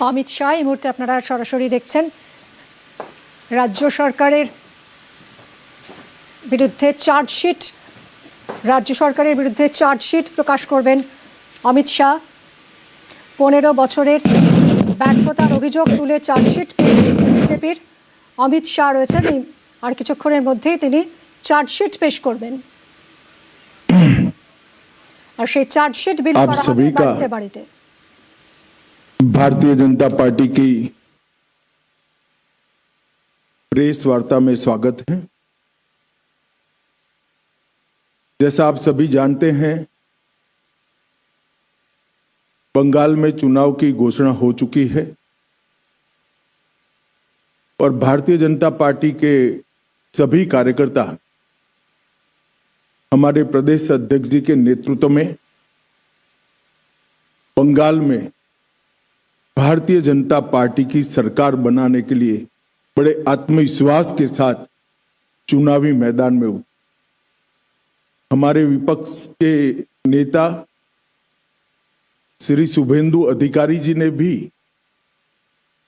অমিত শাহ এই মুহূর্তে আপনারা সরাসরি দেখছেন রাজ্য সরকারের বিরুদ্ধে চার্জশিট প্রকাশ করবেন অমিত শাহ। 15 বছরের ব্যর্থতার অভিযোগ তুলে চার্জশিট বিজেপির অমিত শাহ রয়েছেন, আর কিছুক্ষণের মধ্যেই তিনি চার্জশিট পেশ করবেন। और সেই চার্জশিট বিল করা হবে বাড়িতে বাড়িতে। भारतीय जनता पार्टी की प्रेस वार्ता में स्वागत है। जैसा आप सभी जानते हैं, बंगाल में चुनाव की घोषणा हो चुकी है और भारतीय जनता पार्टी के सभी कार्यकर्ता हमारे प्रदेश अध्यक्ष जी के नेतृत्व में बंगाल में भारतीय जनता पार्टी की सरकार बनाने के लिए बड़े आत्मविश्वास के साथ चुनावी मैदान में उतरे। हमारे विपक्ष के नेता श्री शुभेंदु अधिकारी जी ने भी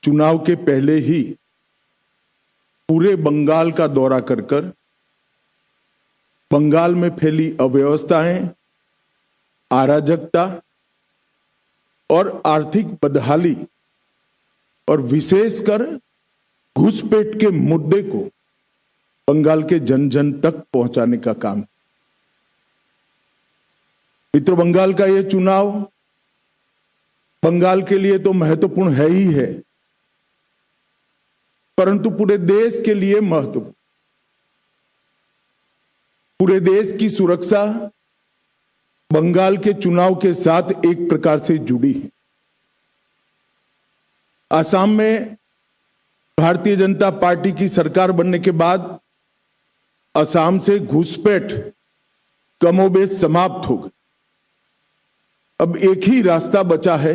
चुनाव के पहले ही पूरे बंगाल का दौरा कर बंगाल में फैली अव्यवस्थाएं, अराजकता और आर्थिक बदहाली और विशेषकर घुसपैठ के मुद्दे को बंगाल के जन जन तक पहुंचाने का काम। मित्रों, बंगाल का यह चुनाव बंगाल के लिए तो महत्वपूर्ण है ही है, परंतु पूरे देश के लिए महत्वपूर्ण। पूरे देश की सुरक्षा बंगाल के चुनाव के साथ एक प्रकार से जुड़ी है। असम में भारतीय जनता पार्टी की सरकार बनने के बाद असम से घुसपैठ कमोबेश समाप्त हो गई। अब एक ही रास्ता बचा है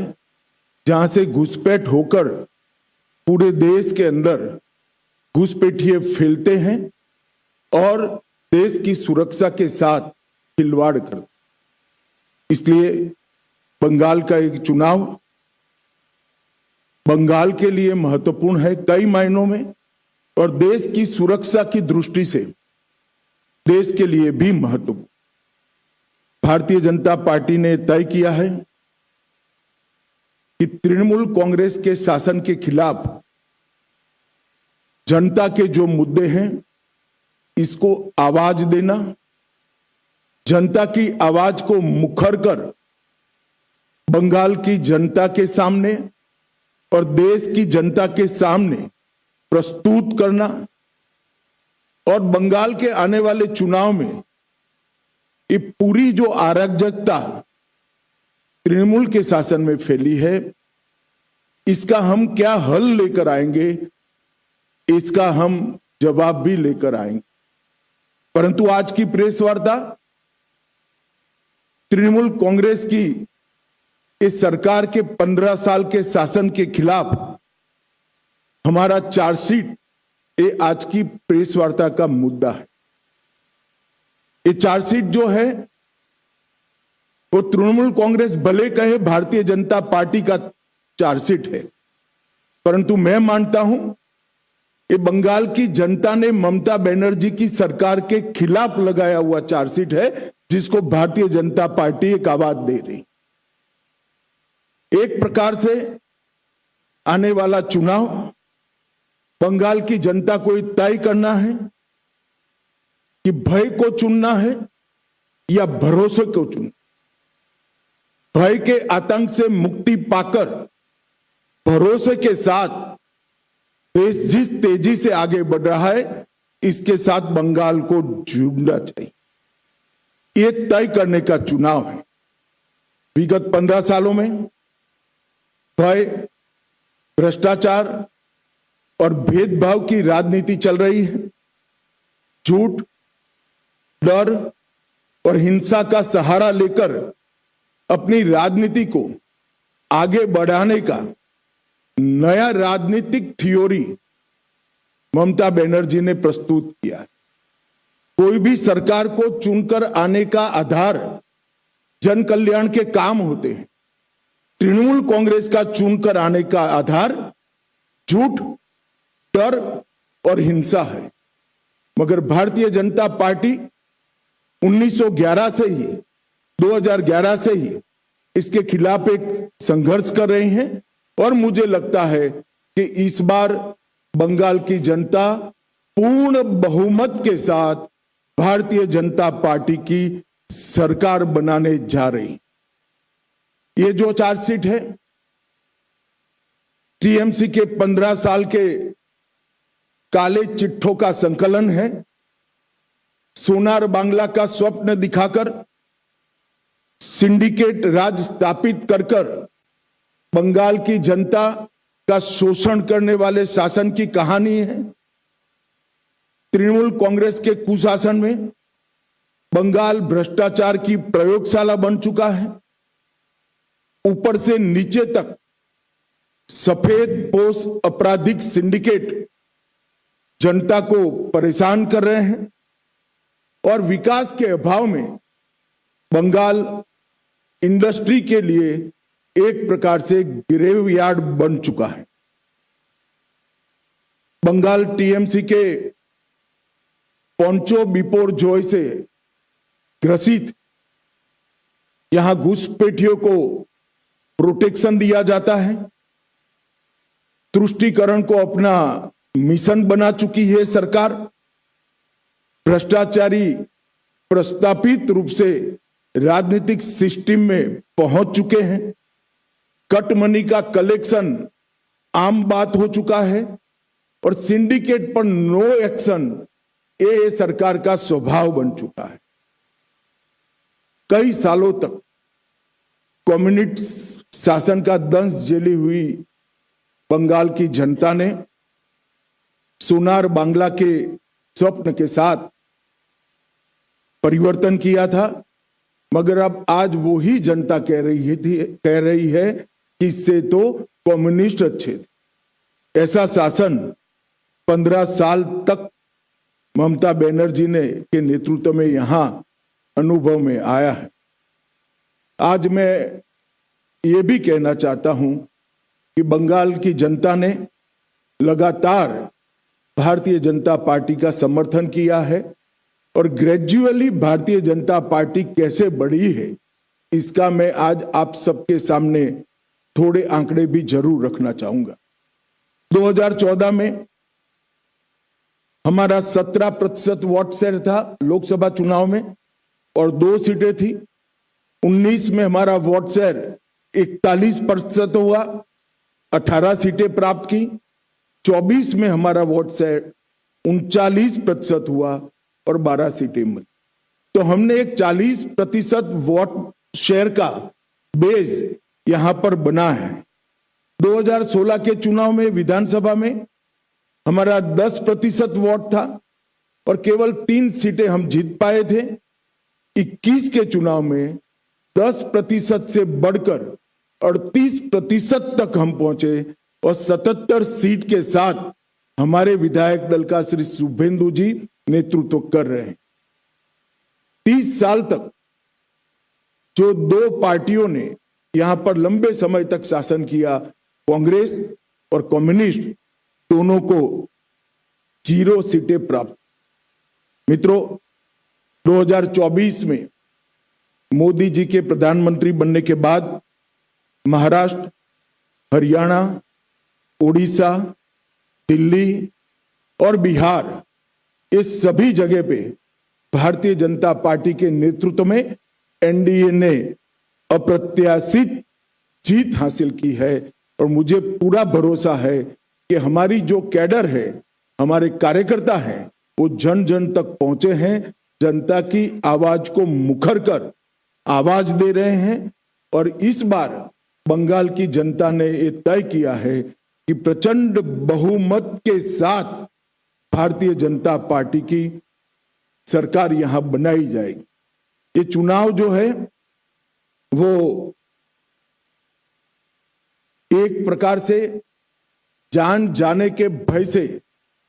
जहां से घुसपैठ होकर पूरे देश के अंदर घुसपैठिए फैलते हैं और देश की सुरक्षा के साथ खिलवाड़ करते। इसलिए बंगाल का एक चुनाव बंगाल के लिए महत्वपूर्ण है कई मायनों में, और देश की सुरक्षा की दृष्टि से देश के लिए भी महत्वपूर्ण। भारतीय जनता पार्टी ने तय किया है कि तृणमूल कांग्रेस के शासन के खिलाफ जनता के जो मुद्दे हैं इसको आवाज देना, जनता की आवाज को मुखर कर बंगाल की जनता के सामने और देश की जनता के सामने प्रस्तुत करना, और बंगाल के आने वाले चुनाव में ये पूरी जो अराजकता तृणमूल के शासन में फैली है इसका हम क्या हल लेकर आएंगे, इसका हम जवाब भी लेकर आएंगे। परंतु आज की प्रेस वार्ता तृणमूल कांग्रेस की इस सरकार के 15 साल के शासन के खिलाफ हमारा चार्जशीट ये आज की प्रेस वार्ता का मुद्दा है। ये चार्जशीट जो है वो तृणमूल कांग्रेस भले कहे भारतीय जनता पार्टी का चार्जशीट है, परंतु मैं मानता हूं ये बंगाल की जनता ने ममता बनर्जी की सरकार के खिलाफ लगाया हुआ चार्जशीट है, जिसको भारतीय जनता पार्टी एक आवाज दे रही। एक प्रकार से आने वाला चुनाव बंगाल की जनता को तय करना है कि भय को चुनना है या भरोसे को चुनना। भय के आतंक से मुक्ति पाकर भरोसे के साथ देश जिस तेजी से आगे बढ़ रहा है इसके साथ बंगाल को जुड़ना चाहिए। ये तय करने का चुनाव है। विगत 15 सालों में भय, भ्रष्टाचार और भेदभाव की राजनीति चल रही है। झूठ, डर और हिंसा का सहारा लेकर अपनी राजनीति को आगे बढ़ाने का नया राजनीतिक थ्योरी ममता बनर्जी ने प्रस्तुत किया। कोई भी सरकार को चुनकर आने का आधार जन कल्याण के काम होते हैं, तृणमूल कांग्रेस का चुनकर आने का आधार झूठ, डर और हिंसा है। मगर भारतीय जनता पार्टी 1911 से ही 2011 से ही इसके खिलाफ एक संघर्ष कर रहे हैं और मुझे लगता है कि इस बार बंगाल की जनता पूर्ण बहुमत के साथ भारतीय जनता पार्टी की सरकार बनाने जा रही। ये जो चार्जशीट है टीएमसी के 15 साल के काले चिट्ठों का संकलन है। सोनार बांग्ला का स्वप्न दिखाकर सिंडिकेट राज स्थापित कर बंगाल की जनता का शोषण करने वाले शासन की कहानी है। तृणमूल कांग्रेस के कुशासन में बंगाल भ्रष्टाचार की प्रयोगशाला बन चुका है। ऊपर से नीचे तक सफेद पोश आपराधिक सिंडिकेट जनता को परेशान कर रहे हैं और विकास के अभाव में बंगाल इंडस्ट्री के लिए एक प्रकार से ग्रेवयार्ड बन चुका है। बंगाल टीएमसी के पोंचो बिपोर जॉय से ग्रसित यहां घुसपैठियों को प्रोटेक्शन दिया जाता है। तुष्टीकरण को अपना मिशन बना चुकी है सरकार। भ्रष्टाचारी प्रस्तापित रूप से राजनीतिक सिस्टम में पहुंच चुके हैं। कट मनी का कलेक्शन आम बात हो चुका है और सिंडिकेट पर नो एक्शन ये सरकार का स्वभाव बन चुका है। कई सालों तक कम्युनिस्ट शासन का दंश झेली हुई बंगाल की जनता ने सोनार बांग्ला के स्वप्न के साथ परिवर्तन किया था। मगर अब आज वो ही जनता कह रही है कि इससे तो कम्युनिस्ट अच्छे थे। ऐसा शासन 15 साल तक ममता बनर्जी ने के नेतृत्व में यहां अनुभव में आया है। आज मैं ये भी कहना चाहता हूं कि बंगाल की जनता ने लगातार भारतीय जनता पार्टी का समर्थन किया है और ग्रेजुअली भारतीय जनता पार्टी कैसे बढ़ी है इसका मैं आज आप सबके सामने थोड़े आंकड़े भी जरूर रखना चाहूंगा। 2014 में हमारा 17% वोट शेयर था लोकसभा चुनाव में और 2 सीटें थी। 19 में हमारा वोट शेयर 41% हुआ, 18 सीटें प्राप्त की। 24 में हमारा वोट शेयर 39% हुआ और 12 सीटें मिली। तो हमने एक 40% वोट शेयर का बेस यहां पर बना है। 2016 के चुनाव में विधानसभा में हमारा 10% वोट था और केवल 3 सीटें हम जीत पाए थे। 21 के चुनाव में 10% से बढ़कर 38% तक हम पहुंचे और 77 सीट के साथ हमारे विधायक दल का श्री शुभेंदु जी नेतृत्व कर रहे हैं। 30 साल तक जो 2 पार्टियों ने यहां पर लंबे समय तक शासन किया, कांग्रेस और कम्युनिस्ट, दोनों को 0 सीटें प्राप्त। मित्रों, 2024 में मोदी जी के प्रधानमंत्री बनने के बाद महाराष्ट्र, हरियाणा, उड़ीसा, दिल्ली और बिहार, इस सभी जगह पे भारतीय जनता पार्टी के नेतृत्व में एनडीए ने अप्रत्याशित जीत हासिल की है और मुझे पूरा भरोसा है कि हमारी जो कैडर है, हमारे कार्यकर्ता हैं, वो जन जन तक पहुंचे हैं, जनता की आवाज को मुखर कर आवाज दे रहे हैं। और इस बार बंगाल की जनता ने ये तय किया है कि प्रचंड बहुमत के साथ भारतीय जनता पार्टी की सरकार यहां बनाई जाएगी। ये चुनाव जो है वो एक प्रकार से जान जाने के भय से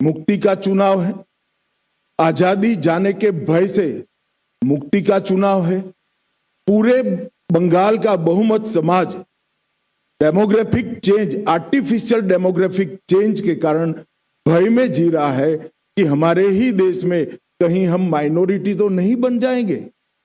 मुक्ति का चुनाव है, आजादी जाने के भय से मुक्ति का चुनाव है। पूरे बंगाल का बहुमत समाज demographic change, artificial demographic change के कारण भय में जी रहा है कि हमारे ही देश में कहीं हम माइनॉरिटी तो नहीं बन जाएंगे।